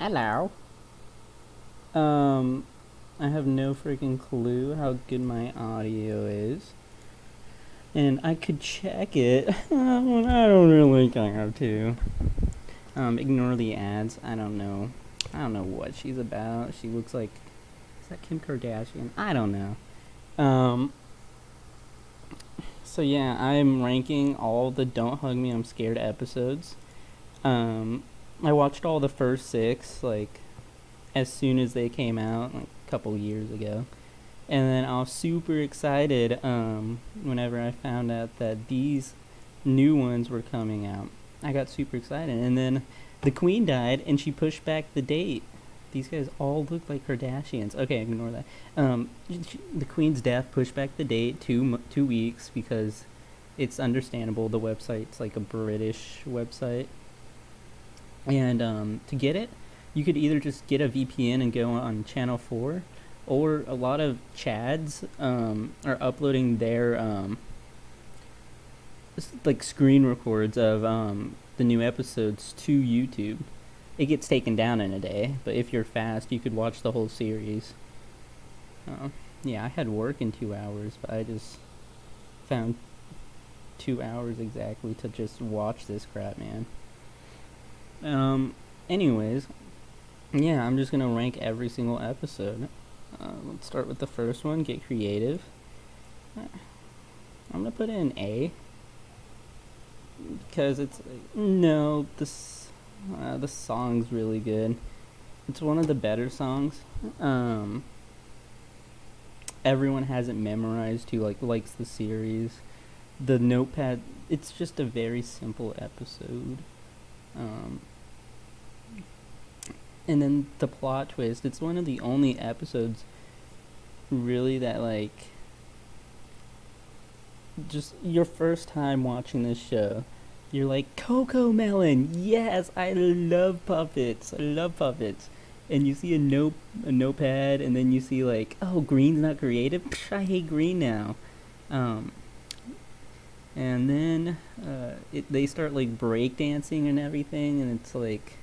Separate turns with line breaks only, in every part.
Hello. Um, I have no freaking clue how good my audio is. And I could check it. I don't really care to. Ignore the ads. I don't know. I don't know what she's about. She looks like... Is that Kim Kardashian? I don't know. So yeah, I'm ranking all the Don't Hug Me, I'm Scared episodes. I watched all the first 6, like, as soon as they came out, like, a couple years ago. And then I was super excited whenever I found out that these new ones were coming out. I got super excited. And then the Queen died, and she pushed back the date. These guys all look like Kardashians. Okay, ignore that. The Queen's death pushed back the date 2 weeks because it's understandable. The website's like a British website. And to get it, you could either just get a VPN and go on Channel 4, or a lot of Chads are uploading their like screen records of the new episodes to YouTube. It gets taken down in a day, but if you're fast, you could watch the whole series. Yeah, I had work in 2 hours, but I just found 2 hours exactly to just watch this crap, man. Anyways, yeah, I'm just gonna rank every single episode. Let's start with the first one, Get Creative. I'm gonna put it in A, because it's, no, the song's really good. It's one of the better songs. Everyone has it memorized who likes the series. The notepad, it's just a very simple episode. And then the plot twist, it's one of the only episodes really that, like, just your first time watching this show, you're like, Coco Melon, yes, I love puppets. And you see a notepad, and then you see, like, oh, green's not creative? Psh, I hate green now. And then they start, like, breakdancing and everything, and it's like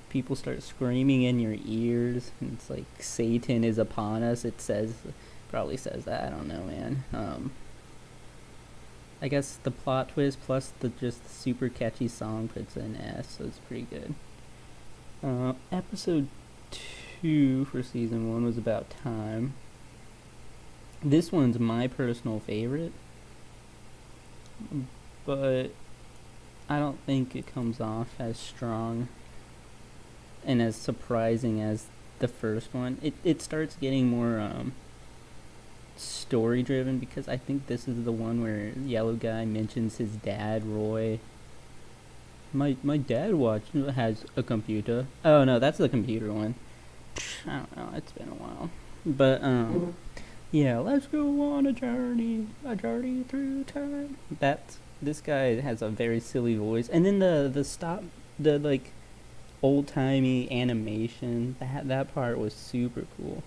people start screaming in your ears, and it's like Satan is upon us. Probably says that, I don't know, man. I guess the plot twist plus the just super catchy song puts in S, so it's pretty good. Episode 2 for season 1 was About Time. This one's my personal favorite, but I don't think it comes off as strong and as surprising as the first one. It starts getting more story driven, because I think this is the one where Yellow Guy mentions his dad, Roy. My dad has a computer. Oh no, that's the computer one. I don't know, it's been a while. But yeah, let's go on a journey through time. This guy has a very silly voice, and then the like old timey animation. That part was super cool.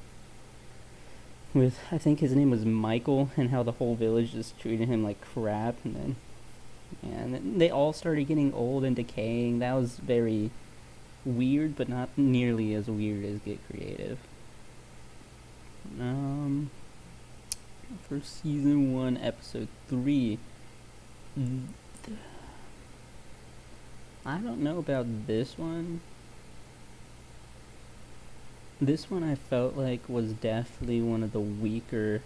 With, I think his name was Michael, and how the whole village just treated him like crap, and then they all started getting old and decaying. That was very weird, but not nearly as weird as Get Creative. For season 1, episode 3, I don't know about this one. This one I felt like was definitely one of the weaker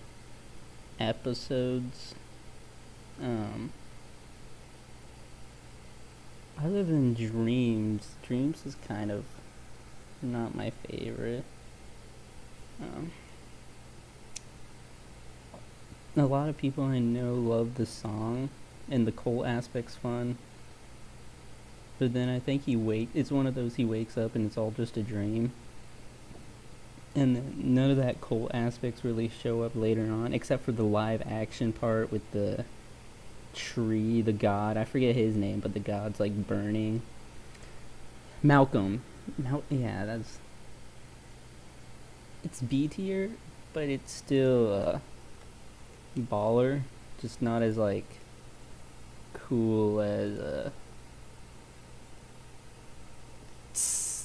episodes. Other than Dreams is kind of not my favorite. A lot of people I know love the song, and the cult aspect's fun. But then I think it's one of those he wakes up and it's all just a dream. And none of that cult aspects really show up later on, except for the live action part with the tree, the god. I forget his name, but the god's like burning. Malcolm. Yeah, it's B tier, but it's still baller. Just not as, like, cool as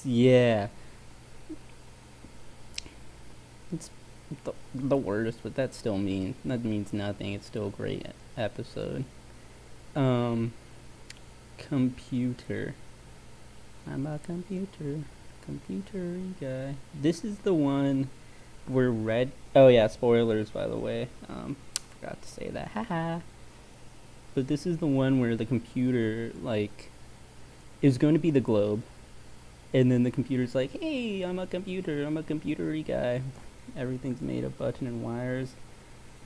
yeah, the worst, but that means nothing. It's still a great episode. Um, Computer. I'm a computer guy. This is the one where Red. Oh yeah, spoilers by the way. Forgot to say that. Haha. But this is the one where the computer like is going to be the globe, and then the computer's like, "Hey, I'm a computer. I'm a computery guy. Everything's made of button and wires."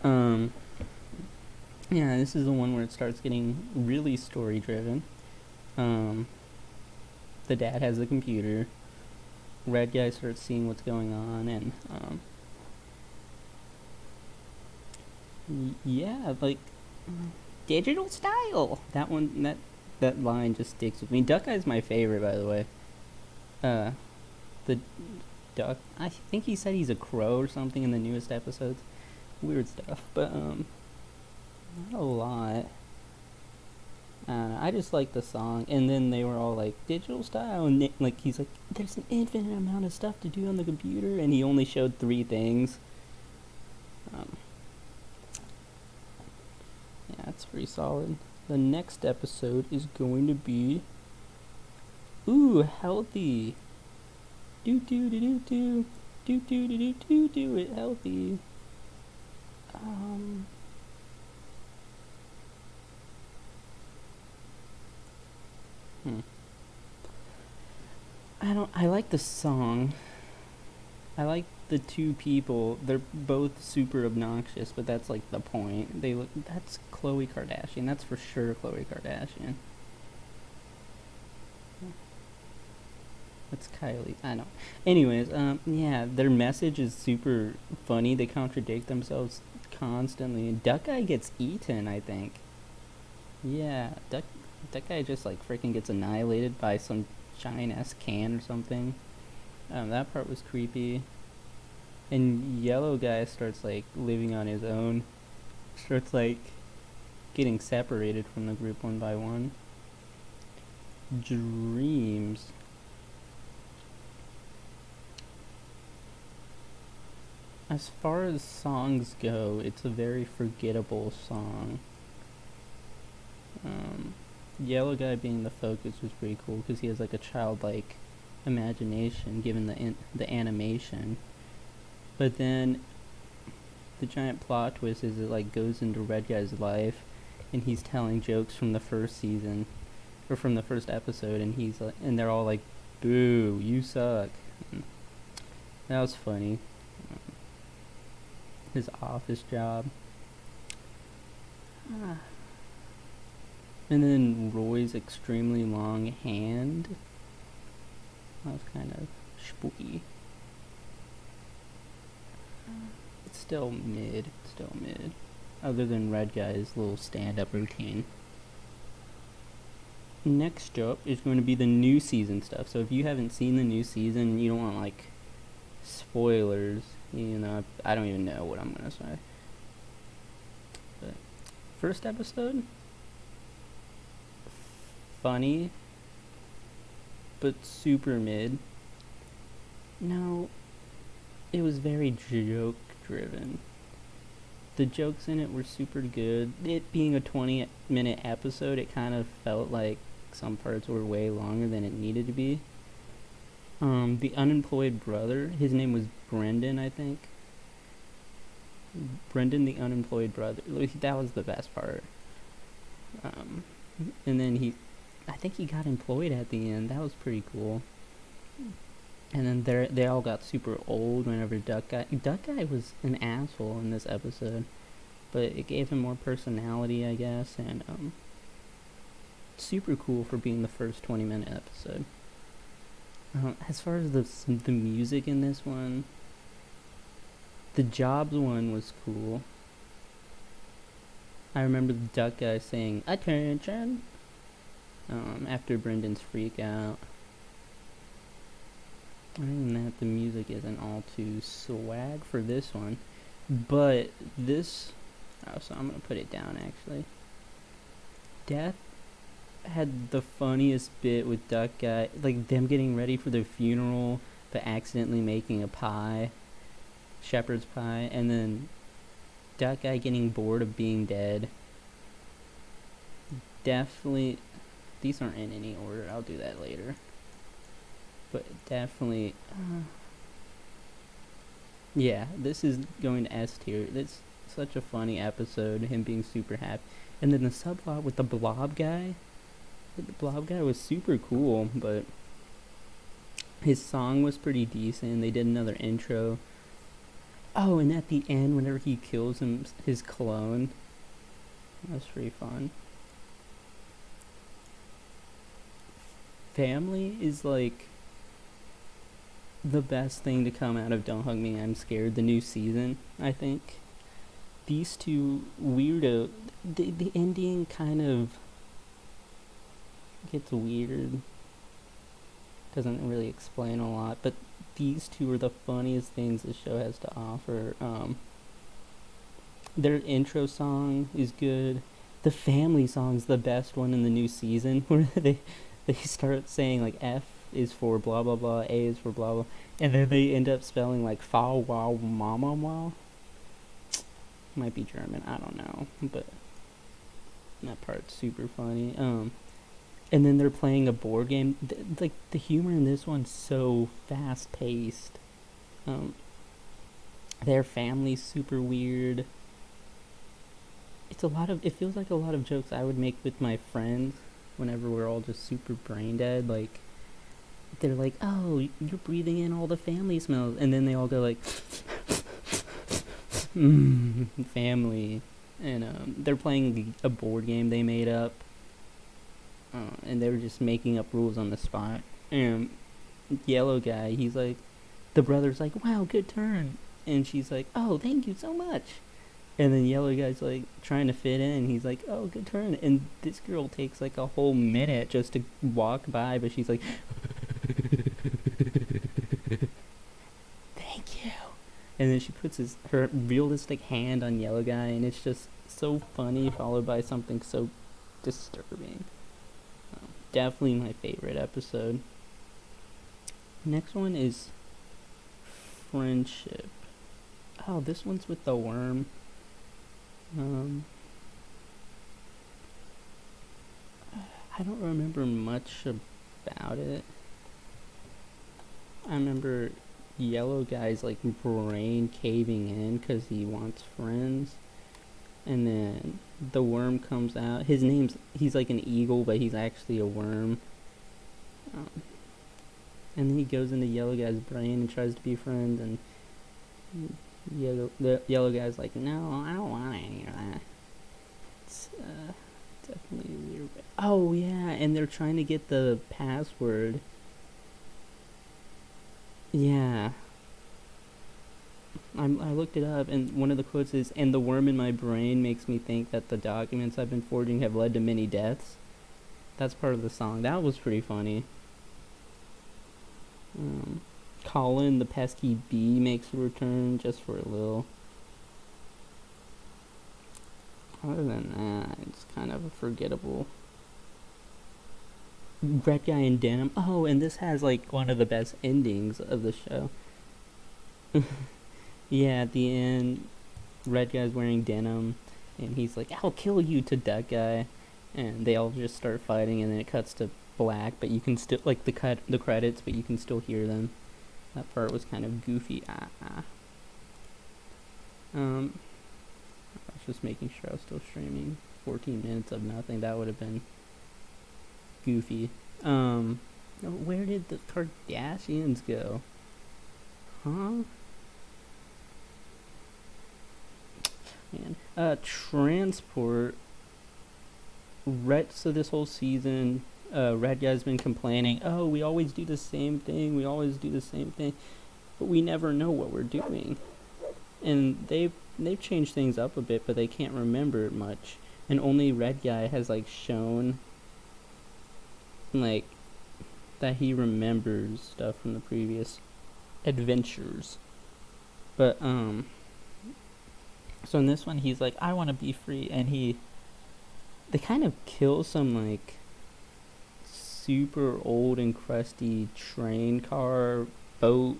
Um, yeah, this is the one where it starts getting really story driven. Um, the dad has the computer. Red guy starts seeing what's going on, and yeah, like digital style. That line just sticks with me. Duck Eye's my favorite, by the way. The duck. I think he said he's a crow or something in the newest episodes. Weird stuff, but not a lot. I just like the song, and then they were all like digital style, and like he's like, "There's an infinite amount of stuff to do on the computer," and he only showed 3 things. Yeah, it's pretty solid. The next episode is going to be, healthy. Do do do do do do do do do do it healthy. I like the song. I like the 2 people. They're both super obnoxious, but that's like the point. That's Khloe Kardashian. That's for sure Khloe Kardashian. That's Kylie. I know. Anyways, yeah, their message is super funny. They contradict themselves constantly. Duck Guy gets eaten, I think. Yeah, Duck Guy just like freaking gets annihilated by some giant ass can or something. That part was creepy. And Yellow Guy starts like living on his own. Starts like getting separated from the group one by one. Dreams. As far as songs go, it's a very forgettable song. Yellow Guy being the focus was pretty cool because he has like a childlike imagination given the animation. But then the giant plot twist is it like goes into Red Guy's life, and he's telling jokes from the first season or from the first episode, and he's like, and they're all like, "Boo, you suck." And that was funny. His office job. And then Roy's extremely long hand. That was kind of spooky. It's still mid. Other than Red Guy's little stand-up routine. Next up is going to be the new season stuff. So if you haven't seen the new season, you don't want like spoilers. You know, I don't even know what I'm gonna say. But first episode, funny, but super mid. No, it was very joke driven. The jokes in it were super good. It being a 20-minute episode, it kind of felt like some parts were way longer than it needed to be. The Unemployed Brother, his name was Brendan, I think. Brendan the Unemployed Brother. That was the best part. And then I think he got employed at the end. That was pretty cool. And then they all got super old whenever Duck Guy was an asshole in this episode. But it gave him more personality, I guess, and super cool for being the first 20-minute episode. As far as the music in this one, the Jobs one was cool. I remember the Duck Guy saying, "Attention!" After Brendan's freak out. Other than that, the music isn't all too swag for this one. But this... Oh, so I'm going to put it down, actually. Death had the funniest bit with Duck Guy, like them getting ready for their funeral but accidentally making a pie. shepherd's pie, and then Duck Guy getting bored of being dead. Definitely, these aren't in any order. I'll do that later. But definitely, yeah, this is going to S tier. It's such a funny episode, him being super happy. And then the subplot with the blob guy. The blob guy was super cool, but his song was pretty decent. They did another intro. Oh, and at the end, whenever he kills his clone, that was pretty fun. Family is like the best thing to come out of Don't Hug Me, I'm Scared, the new season, I think. These two weirdo, the ending kind of gets weird. Doesn't really explain a lot, but these two are the funniest things the show has to offer. Their intro song is good. The family song's the best one in the new season, where they start saying like F is for blah blah blah, A is for blah blah, and then they end up spelling like fa wow mama wow. Might be German, I don't know, but that part's super funny. And then they're playing a board game. Like the humor in this one's so fast paced. Their family's super weird. It feels like a lot of jokes I would make with my friends whenever we're all just super brain dead. Like, they're like, oh, you're breathing in all the family smells. And then they all go like, family. And they're playing a board game they made up. And they were just making up rules on the spot. And yellow guy, he's like, the brother's like, wow, good turn. And she's like, oh, thank you so much. And then yellow guy's like trying to fit in. He's like, oh, good turn. And this girl takes like a whole minute just to walk by, but she's like, thank you. And then she puts her realistic hand on yellow guy, and it's just so funny, followed by something so disturbing. Definitely my favorite episode. Next one is Friendship. Oh, this one's with the worm. I don't remember much about it. I remember yellow guy's like brain caving in because he wants friends, and then the worm comes out. He's like an eagle, but he's actually a worm. And then he goes into yellow guy's brain and tries to be friends, and the yellow guy's like, no, I don't want any of that. It's definitely weird. Oh yeah, and they're trying to get the password. Yeah. I looked it up, and one of the quotes is, and the worm in my brain makes me think that the documents I've been forging have led to many deaths. That's part of the song. That was pretty funny. Colin, the pesky bee, makes a return just for a little. Other than that, it's kind of a forgettable. Red guy in denim. Oh, and this has like one of the best endings of the show. Yeah, at the end, red guy's wearing denim, and he's like, I'll kill you, to Duck Guy. And they all just start fighting, and then it cuts to black, but you can still, like, the credits, but you can still hear them. That part was kind of goofy. I was just making sure I was still streaming. 14 minutes of nothing, that would have been goofy. Where did the Kardashians go? Huh? Man. Transport. So this whole season, Red Guy's been complaining, oh, we always do the same thing, but we never know what we're doing. And they've changed things up a bit, but they can't remember it much. And only Red Guy has, like, shown, like, that he remembers stuff from the previous adventures. But, so in this one, he's like, I want to be free, and they kind of kill some, like, super old and crusty train car, boat,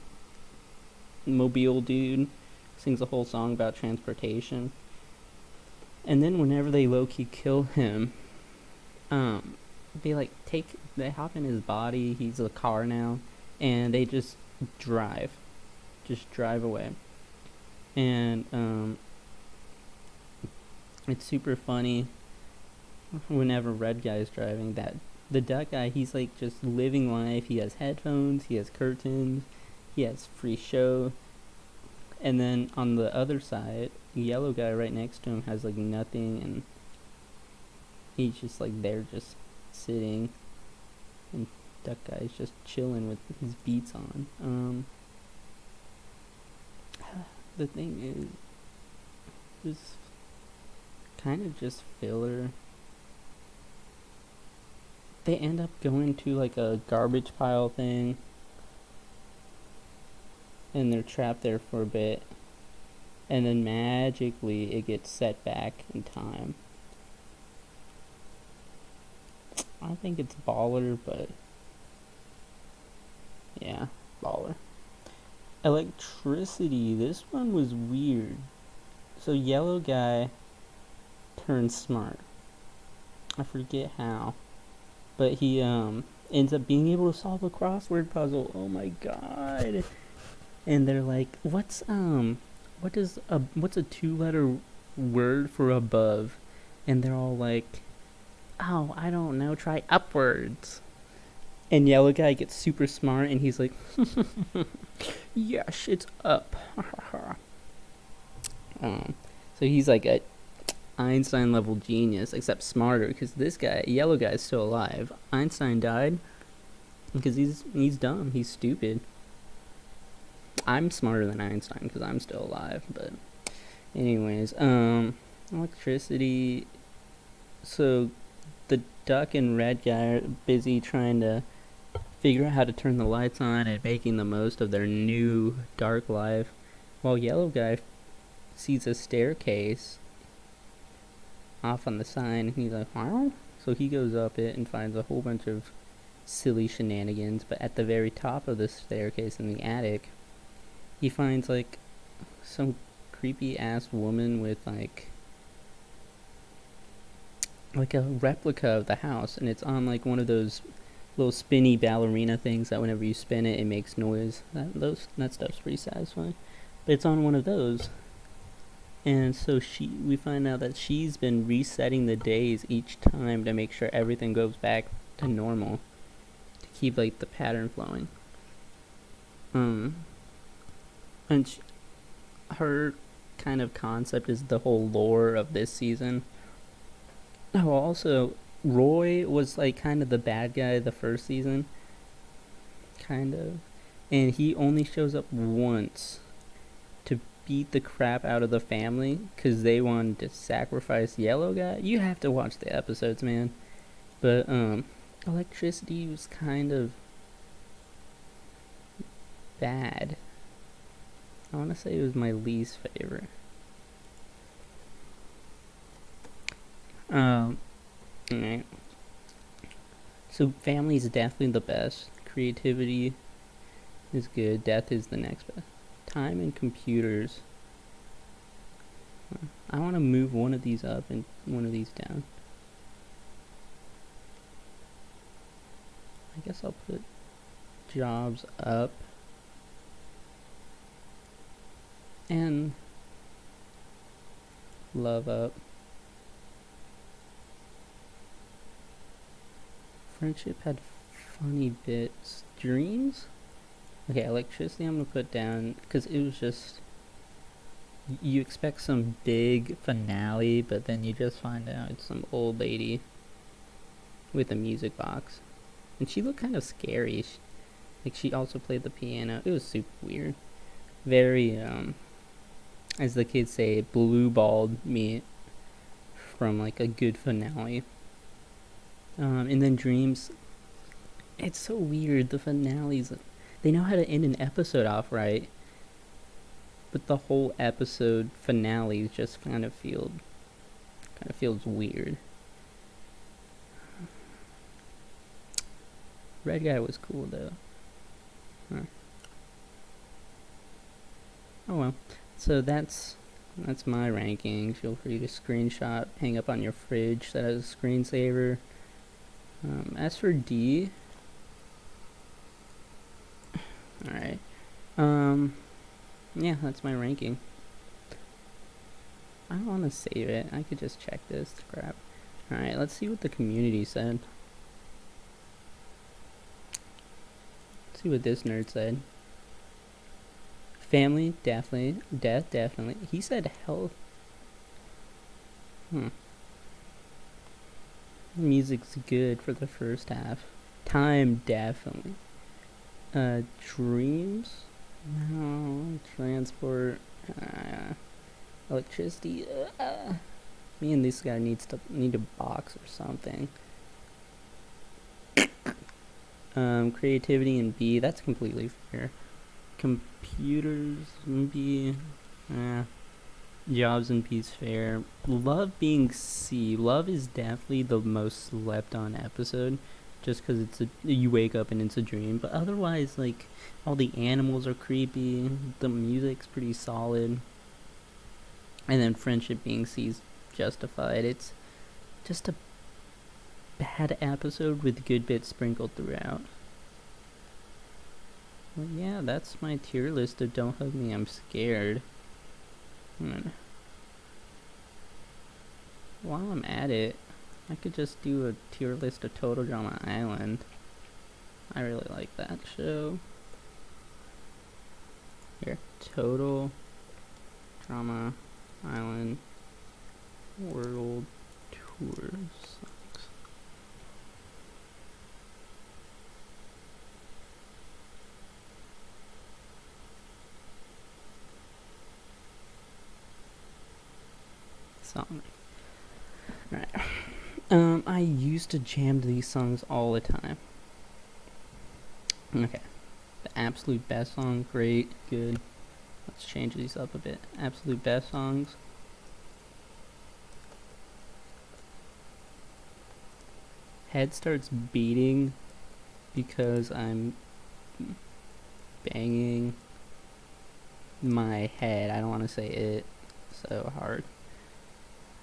mobile dude, sings a whole song about transportation. And then whenever they low-key kill him, they hop in his body, he's a car now, and they just drive away. And it's super funny whenever Red Guy's driving. That the Duck Guy, he's like just living life. He has headphones, he has curtains, he has free show. And then on the other side, Yellow Guy right next to him has like nothing, and he's just like there just sitting, and Duck Guy's just chilling with his beats on. The thing is, this kind of just filler. They end up going to like a garbage pile thing, and they're trapped there for a bit, and then magically it gets set back in time. I think it's baller, but yeah, baller. Electricity, this one was weird. So Yellow Guy turns smart. I forget how, but he ends up being able to solve a crossword puzzle. Oh my god. And they're like, what's a 2-letter word for above? And they're all like, oh, I don't know, try upwards. And Yellow Guy gets super smart, and he's like, yes, it's up. So he's like a Einstein level genius, except smarter, because this guy, Yellow Guy, is still alive. Einstein died because he's dumb, he's stupid. I'm smarter than Einstein because I'm still alive, but anyways, electricity. So the Duck and Red Guy are busy trying to figure out how to turn the lights on and making the most of their new dark life, while Yellow Guy sees a staircase off on the side, and he's like, huh? So he goes up it and finds a whole bunch of silly shenanigans, but at the very top of the staircase in the attic, he finds like some creepy ass woman with like a replica of the house, and it's on like one of those little spinny ballerina things that whenever you spin it, it makes noise. That stuff's pretty satisfying. But it's on one of those, and so we find out that she's been resetting the days each time to make sure everything goes back to normal, to keep like the pattern flowing. And her kind of concept is the whole lore of this season. Oh, also, Roy was like kind of the bad guy the first season, kind of, and he only shows up once to beat the crap out of the family because they wanted to sacrifice Yellow Guy. You have to watch the episodes, man. But electricity was kind of bad. I want to say it was my least favorite. Alright. So family is definitely the best. Creativity is good. Death is the next best. Time and computers. I want to move one of these up and one of these down. I guess I'll put jobs up. And love up. Friendship had funny bits. Dreams? Okay, electricity I'm going to put down because it was just... You expect some big finale, but then you just find out it's some old lady with a music box. And she looked kind of scary. She also played the piano. It was super weird. Very, as the kids say, blue-balled me from like a good finale. And then Dreams, it's so weird. The finales, they know how to end an episode off right, but the whole episode finale just kind of feels weird. Red Guy was cool though. Huh. Oh well. So that's my ranking. Feel free to screenshot, hang up on your fridge that has a screensaver. As for D, alright. Yeah, that's my ranking. I don't want to save it. I could just check this crap. Alright, let's see what the community said. Let's see what this nerd said. Family, definitely. Death, definitely. He said health. Music's good for the first half. Time, definitely. Dreams? No. Transport. Electricity. Me and this guy need a box or something. Creativity and B. That's completely fair. Computers and B. Jobs and B's fair. Love being C. Love is definitely the most slept on episode, just because you wake up and it's a dream. But otherwise, like, all the animals are creepy. The music's pretty solid. And then friendship being C's justified. It's just a bad episode with good bits sprinkled throughout. Well, yeah, that's my tier list of Don't Hug Me, I'm Scared. While I'm at it, I could just do a tier list of Total Drama Island. I really like that show. Here, Total Drama Island World Tour songs. Song. Alright. I used to jam to these songs all the time. Okay. The absolute best song, great, good. Let's change these up a bit. Absolute best songs. Head starts beating because I'm banging my head. I don't want to say it so hard.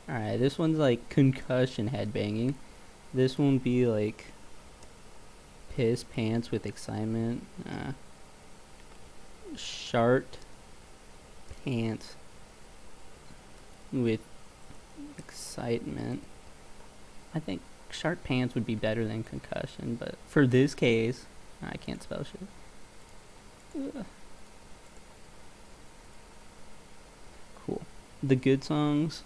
Alright, this one's like concussion head banging. This one would be like piss pants with excitement. Shart pants with excitement. I think shart pants would be better than concussion, but for this case, I can't spell shit. Ugh. Cool. The good songs.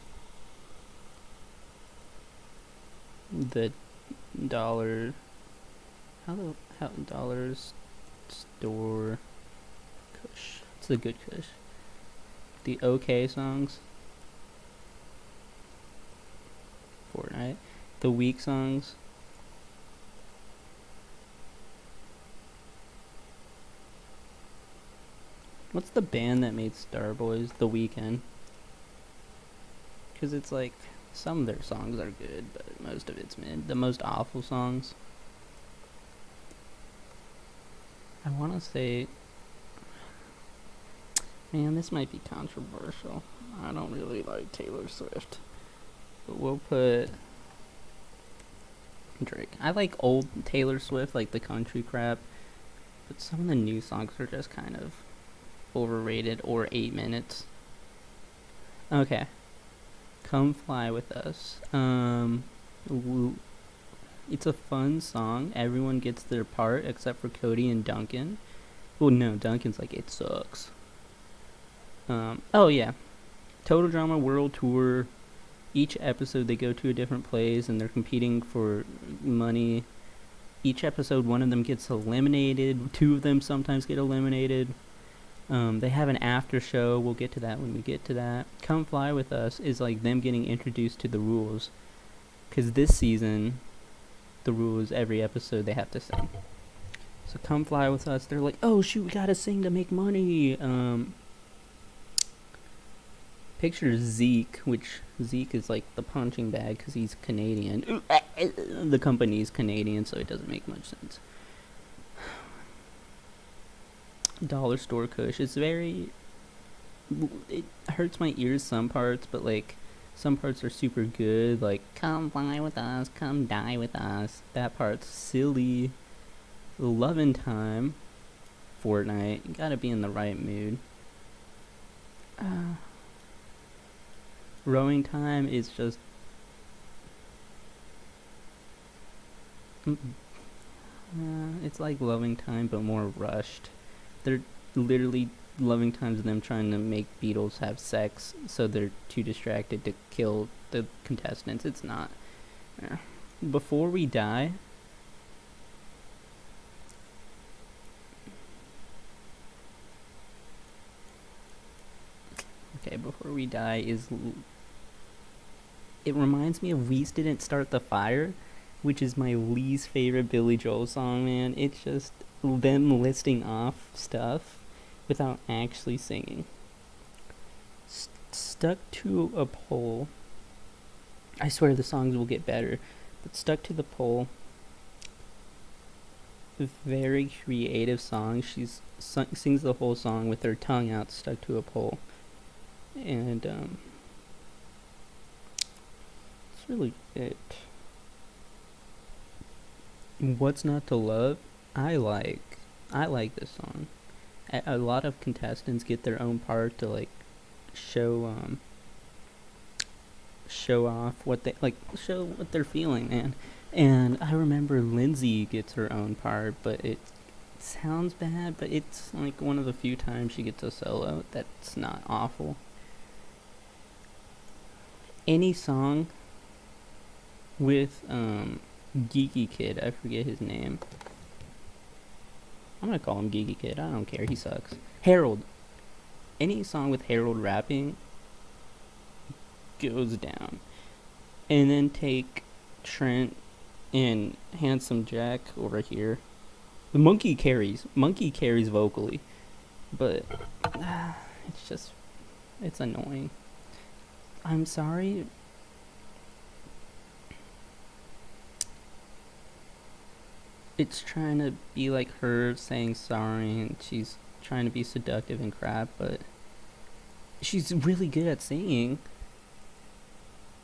The dollar. How dollars store Kush. It's the good Kush. The okay songs. Fortnite. The weak songs. What's the band that made Starboys? The Weeknd. Because it's like, some of their songs are good, but most of it's mid. The most awful songs. I want to say... Man, this might be controversial. I don't really like Taylor Swift. But we'll put... Drake. I like old Taylor Swift, like the country crap. But some of the new songs are just kind of overrated, or 8 minutes. Okay. Come Fly With Us. It's a fun song. Everyone gets their part except for Cody and Duncan. Well, no, Duncan's like, it sucks. Oh yeah. Total Drama World Tour. Each episode they go to a different place and they're competing for money. Each episode one of them gets eliminated. 2 of them sometimes get eliminated. They have an after show. We'll get to that when we get to that. Come Fly With Us is like them getting introduced to the rules. Because this season, the rules, every episode they have to sing. So Come Fly With Us, they're like, oh shoot, we gotta sing to make money. Picture Zeke, which Zeke is like the punching bag because he's Canadian. The company's Canadian, so it doesn't make much sense. Dollar store Kush. It's very it hurts my ears some parts, but like some parts are super good. Like come fly with us, come die with us. That part's silly. Lovin' time, Fortnite. You gotta be in the right mood. Rowing time is just. It's like loving time, but more rushed. They're literally loving times of them trying to make Beatles have sex, so they're too distracted to kill the contestants. It's not. Before we die. Okay, before we die is. It reminds me of We Didn't Start the Fire, which is my least favorite Billy Joel song, man. It's just them listing off stuff without actually singing. Stuck to a Pole. I swear the songs will get better, but Stuck to the Pole. Very creative song. She sings the whole song with her tongue out, stuck to a pole, and it's really it. What's Not to Love? I like this song. A lot of contestants get their own part to like show off what they like, show what they're feeling, man. And I remember Lindsay gets her own part, but it sounds bad, but it's like one of the few times she gets a solo that's not awful. Any song with Geeky Kid, I forget his name. I'm gonna call him Geeky Kid, I don't care, he sucks. Harold. Any song with Harold rapping goes down. And then take Trent and Handsome Jack over here. The Monkey carries vocally, but it's annoying. I'm sorry. It's trying to be like her saying sorry, and she's trying to be seductive and crap, but she's really good at singing,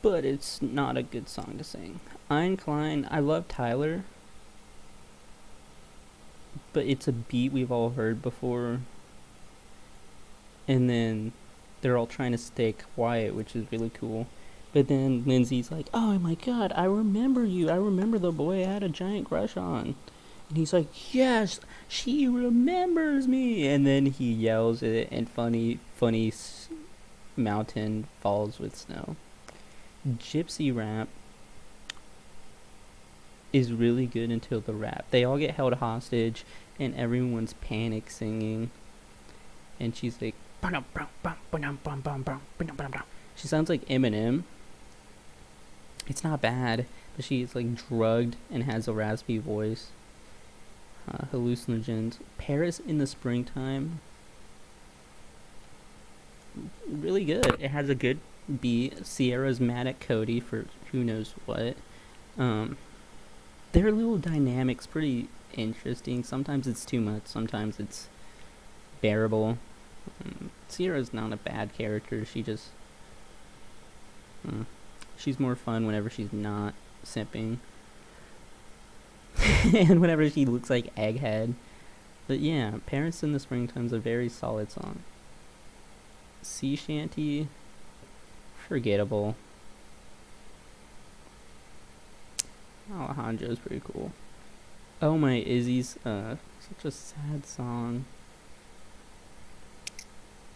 but it's not a good song to sing. Ein Klein, I love Tyler, but it's a beat we've all heard before, and then they're all trying to stay quiet, which is really cool. But then Lindsay's like, oh my god, I remember you. I remember the boy I had a giant crush on. And he's like, yes, she remembers me. And then he yells it, and funny mountain falls with snow. Gypsy rap is really good until the rap. They all get held hostage, and everyone's panic singing. And she's like, she sounds like Eminem. It's not bad, but she's like drugged and has a raspy voice. Hallucinogens. Paris in the Springtime. Really good. It has a good beat. Sierra's mad at Cody for who knows what. Their little dynamic's pretty interesting. Sometimes it's too much. Sometimes it's bearable. Sierra's not a bad character. She just... she's more fun whenever she's not simping. And whenever she looks like Egghead. But yeah, Paris in the Springtime's a very solid song. Sea Shanty, forgettable. Alejandro's pretty cool. Oh My Izzy's such a sad song.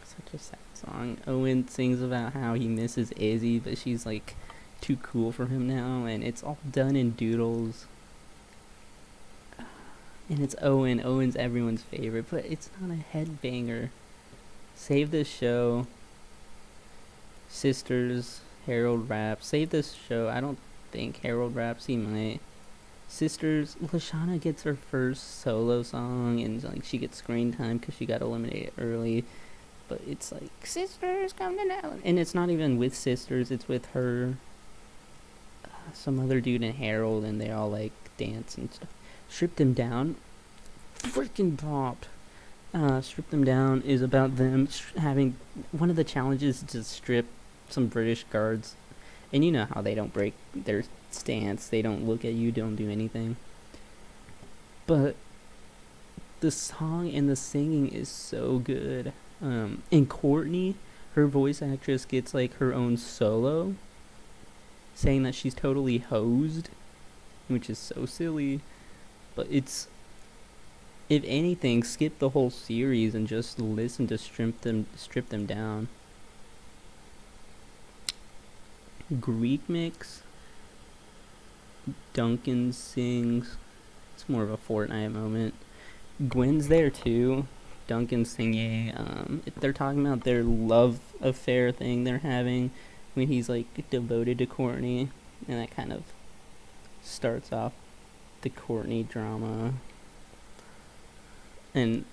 Such a sad song. Owen sings about how he misses Izzy, but she's like too cool for him now, and it's all done in doodles. And it's Owen. Owen's everyone's favorite, but it's not a headbanger. Save This Show. Sisters. Harold raps. Save This Show. I don't think Harold raps. He might. Sisters. Lashana gets her first solo song, and like she gets screen time because she got eliminated early. But it's like, Sisters, come to now. And it's not even with Sisters. It's with her, some other dude, and Harold, and they all like dance and stuff. Stripped Him Down. Freaking popped. Strip Them Down is about them having one of the challenges to strip some British guards, and you know how they don't break their stance, they don't look at you, don't do anything. But the song and the singing is so good. And Courtney, her voice actress, gets like her own solo, saying that she's totally hosed, which is so silly. But it's, if anything, skip the whole series and just listen to Strip Them Down. Greek Mix, Duncan sings. It's more of a Fortnite moment. Gwen's there too. Duncan's singing. They're talking about their love affair thing they're having when he's like devoted to Courtney, and that kind of starts off the Courtney drama. And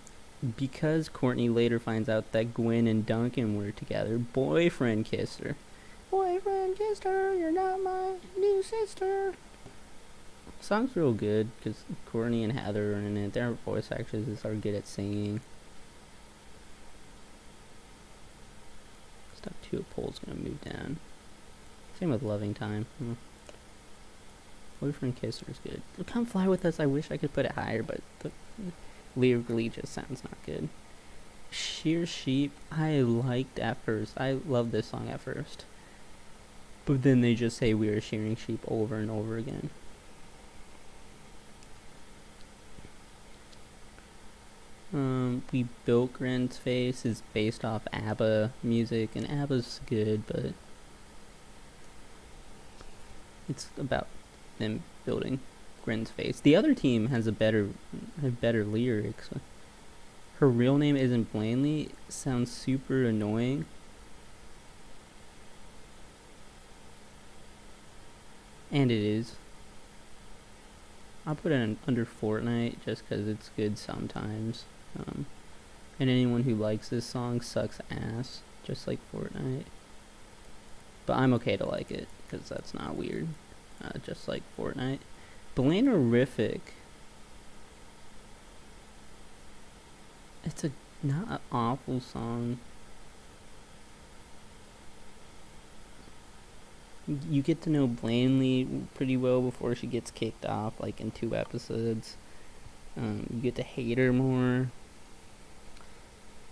because Courtney later finds out that Gwen and Duncan were together, boyfriend kissed her. Boyfriend kissed her, you're not my new sister. Song's real good because Courtney and Heather are in it. Their voice actresses are good at singing. Stuck 2 of Pole's gonna move down. Same with Loving Time. Boyfriend Kisser is good. Come Fly With Us, I wish I could put it higher, but lyrically just sounds not good. Sheer Sheep, I liked at first. I loved this song at first. But then they just say we are shearing sheep over and over again. We Built Gren's Face is based off ABBA music, and ABBA's good, but it's about them building Gren's face. The other team has better lyrics. Her real name isn't Blanley sounds super annoying. And it is. I'll put it under Fortnite just because it's good sometimes. And anyone who likes this song sucks ass, just like Fortnite. But I'm okay to like it because that's not weird. Just like Fortnite. Blanerific. It's not an awful song. You get to know Blanley pretty well before she gets kicked off, like in 2 episodes. You get to hate her more.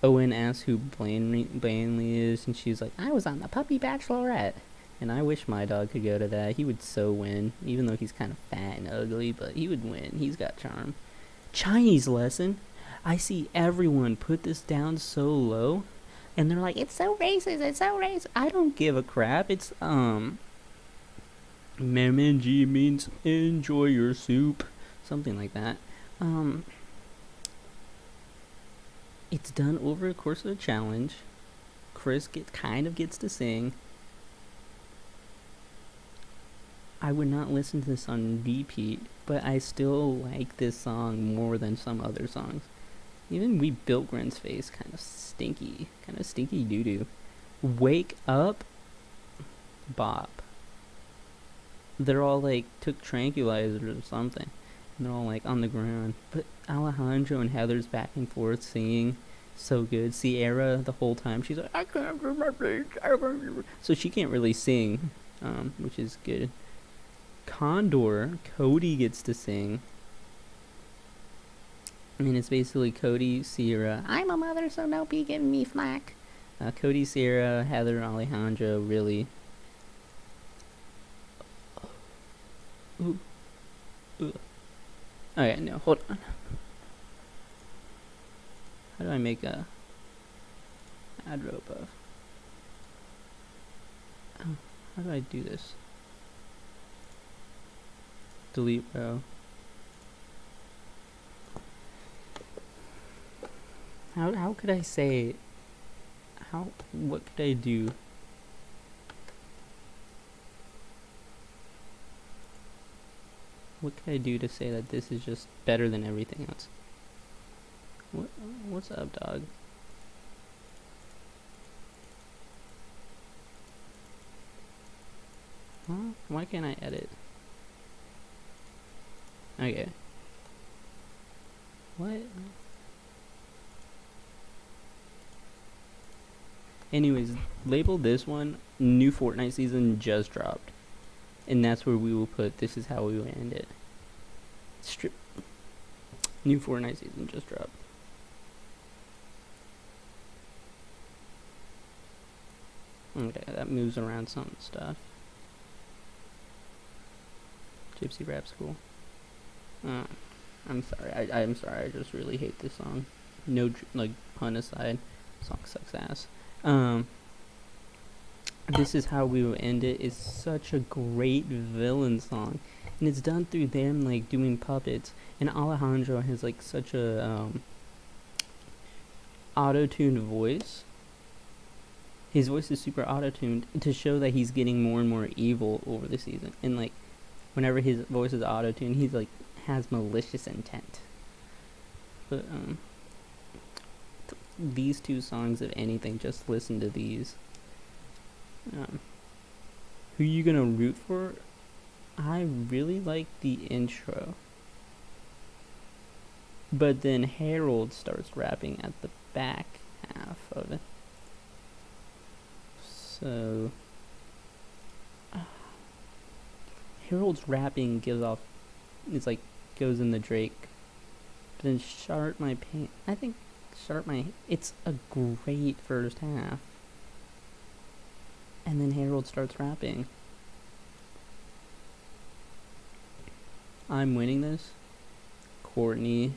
Owen asks who Blanley is, and she's like, I was on the Puppy Bachelorette. And I wish my dog could go to that. He would so win, even though he's kind of fat and ugly, but he would win. He's got charm. Chinese lesson. I see everyone put this down so low, and they're like, it's so racist, it's so racist. I don't give a crap. It's, Memenji means enjoy your soup. Something like that. It's done over the course of a challenge. Chris kind of gets to sing. I would not listen to this on repeat, but I still like this song more than some other songs. Even We Built Gren's Face, kind of stinky doo-doo. Wake Up, bop. They're all like took tranquilizers or something, and they're all like on the ground. But Alejandro and Heather's back and forth singing, so good. Sierra the whole time she's like, I can't do my thing. So she can't really sing, which is good. Condor, Cody gets to sing. I mean, it's basically Cody, Sierra. I'm a mother, so don't be giving me flack. Cody, Sierra, Heather, Alejandro, really. Ooh. Okay, no, hold on. How do I make a ad rope of? Oh, how do I do this? Delete row. How could I say? What could I do? What could I do to say that this is just better than everything else? What's up, dog? Huh? Why can't I edit? Okay. What? Anyways, label this one new Fortnite season just dropped, and that's where we will put. This is how we will end it. New Fortnite season just dropped. Okay, that moves around some stuff. Gypsy Rap School. I'm sorry. I'm sorry. I just really hate this song. No, like, pun aside, song sucks ass. This is how we will end it is such a great villain song, and it's done through them like doing puppets. And Alejandro has like such a auto-tuned voice. His voice is super auto-tuned to show that he's getting more and more evil over the season. And like, whenever his voice is auto-tuned, he's like has malicious intent. But these two songs, if anything, just listen to these. Who you gonna root for? I really like the intro, but then Harold starts rapping at the back half of it. So Harold's rapping gives off, it's like goes in the Drake. But then Sharp My Pain, I think Sharp My, it's a great first half. And then Harold starts rapping. I'm Winning This. Courtney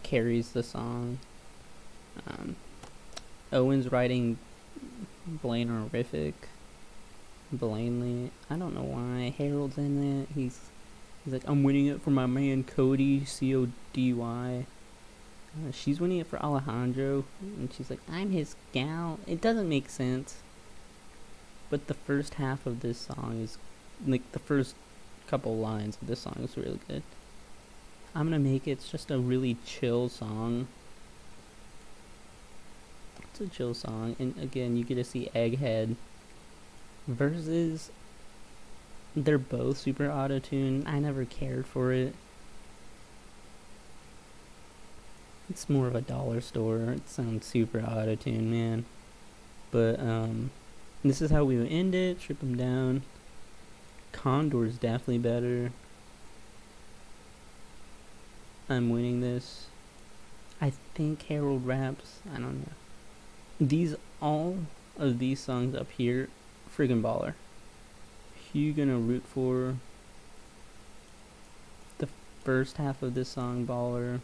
carries the song. Owen's writing Blainerific. Blaney. I don't know why. Harold's in it. He's like, I'm winning it for my man Cody, Cody. She's winning it for Alejandro, and she's like, I'm his gal. It doesn't make sense. But the first half of this song is, like, the first couple lines of this song is really good. I'm gonna make it, it's just a really chill song. It's a chill song, and again, you get to see Egghead versus, they're both super auto-tuned. I never cared for it. It's more of a dollar store. It sounds super auto-tuned, man. But, this is how we would end it. Strip them down. Condor's definitely better. I'm Winning This. I think Harold raps. I don't know. All of these songs up here, friggin' baller. Who you gonna root for? The first half of this song, baller.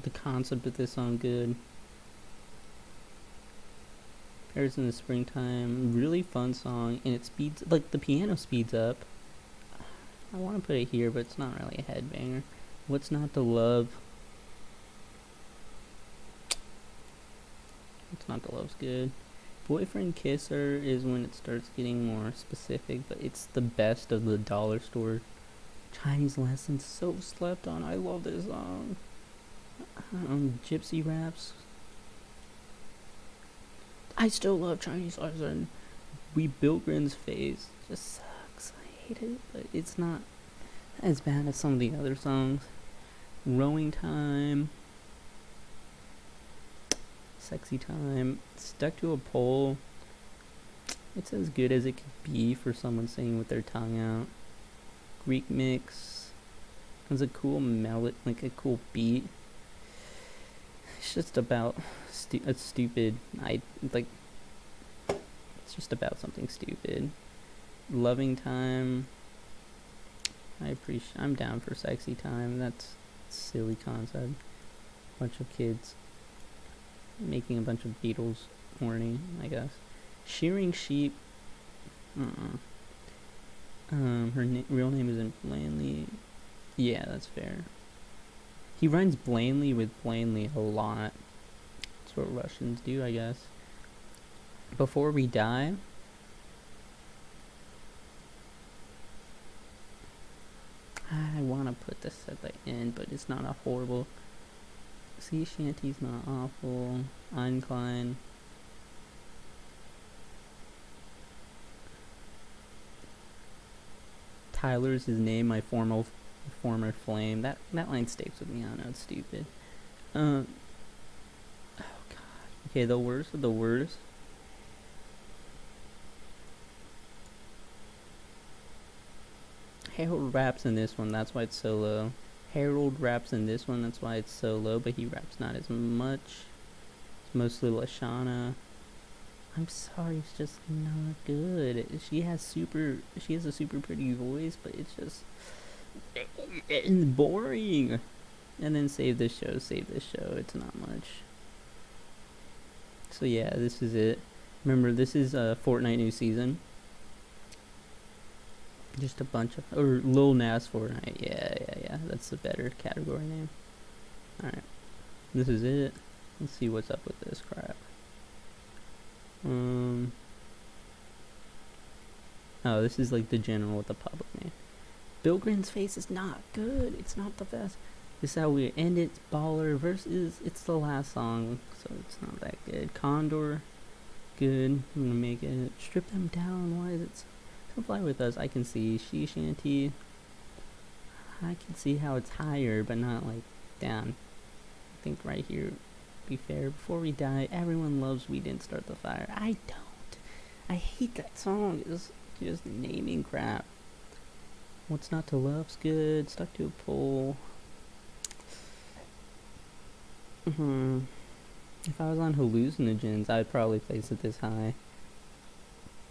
The concept of this song, good. Paris in the Springtime, really fun song, and it speeds, like, the piano speeds up. I want to put it here, but it's not really a headbanger. What's Not to Love? What's Not to Love's good. Boyfriend Kisser is when it starts getting more specific, but it's the best of the dollar store. Chinese Lessons, so slept on. I love this song. Gypsy Raps. I still love Chinese Lesson. We Built Grin's Face. Just sucks. I hate it, but it's not as bad as some of the other songs. Rowing Time. Sexy Time. Stuck to a Pole. It's as good as it could be for someone singing with their tongue out. Greek Mix. It's a cool melody, like a cool beat. It's just about a stupid. It's just about something stupid. Loving Time. I'm down for Sexy Time. That's a silly concept. Bunch of kids making a bunch of Beatles horny, I guess. Shearing Sheep. Her real name isn't Blanley. Yeah, that's fair. He rhymes Blanley with Blanley a lot. That's what Russians do, I guess. Before We Die. I want to put this at the end, but it's not a horrible. Sea Shanty's not awful. Einklein. Tyler's his name, my former flame. That line sticks with me. I don't know, it's stupid. Okay, the worst of the worst. Harold raps in this one, that's why it's so low. Harold raps in this one, that's why it's so low, but he raps not as much. It's mostly Lashana. I'm sorry, it's just not good. She has a super pretty voice, but it's just boring. And then save this show, it's not much. So yeah, this is it. Remember, this is a Fortnite new season. Just a bunch of, or Lil Nas Fortnite. Yeah. That's the better category name. Alright. This is it. Let's see what's up with this crap. Oh, this is like the general with the public name. Bill Grin's face is not good. It's not the best. This is how we end it. Baller versus, it's the last song, so it's not that good. Condor, good. I'm gonna make it. Strip them down. Why is it? Come fly with us. I can see. She Shanty. I can see how it's higher, but not like down. I think right here. Be fair. Before we die, everyone loves We Didn't Start the Fire. I don't. I hate that song. It's just naming crap. What's Not to Love's good. Stuck to a Pole. If I was on hallucinogens, I'd probably place it this high.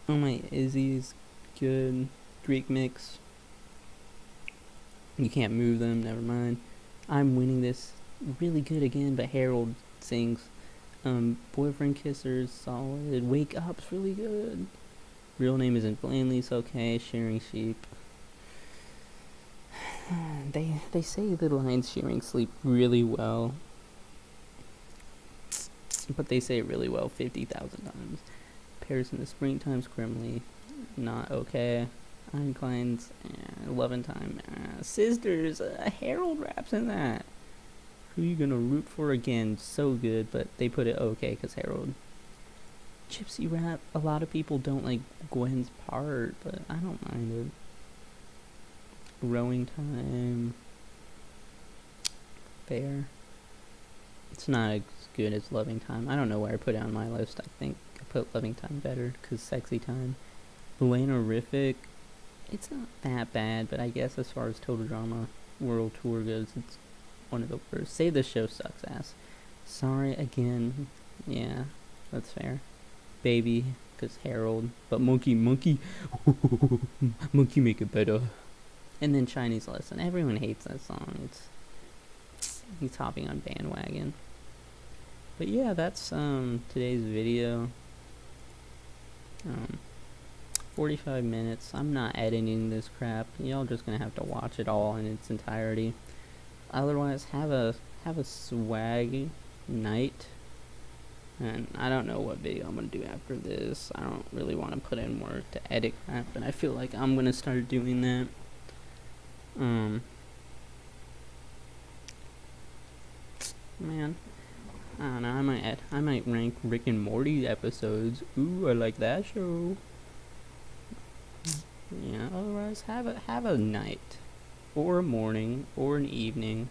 Oh, my Izzy's good. Greek Mix. You can't move them, never mind. I'm winning this really good again, but Harold sings. Boyfriend Kissers, solid. Wake Up's really good. Real Name Isn't Plainly's okay. Sharing Sheep. They say the lines Sharing Sleep really well, but they say it really well 50,000 times. Paris in the Springtime's Grimly, not okay. Einklein's, Love and Time. Sisters, Harold raps in that. Who you gonna root for again? So good, but they put it okay because Harold. Gypsy rap, a lot of people don't like Gwen's part, but I don't mind it. Growing Time. Fair. It's not as good as Loving Time. I don't know where I put it on my list. I think I put Loving Time better because Sexy Time. Blanerific. It's not that bad, but I guess as far as Total Drama World Tour goes, it's one of the worst. Say the Show sucks ass. Sorry again. Yeah, that's fair. Baby, because Harold. But Monkey Monkey make it better. And then Chinese Lesson. Everyone hates that song. He's hopping on bandwagon. But yeah, that's today's video. 45 minutes. I'm not editing this crap. Y'all just gonna have to watch it all in its entirety. Otherwise, have a swag night. And I don't know what video I'm gonna do after this. I don't really want to put in work to edit crap, but I feel like I'm gonna start doing that. Man, I don't know. I might rank Rick and Morty episodes. Ooh, I like that show. Yeah. Otherwise, have a night, or a morning, or an evening.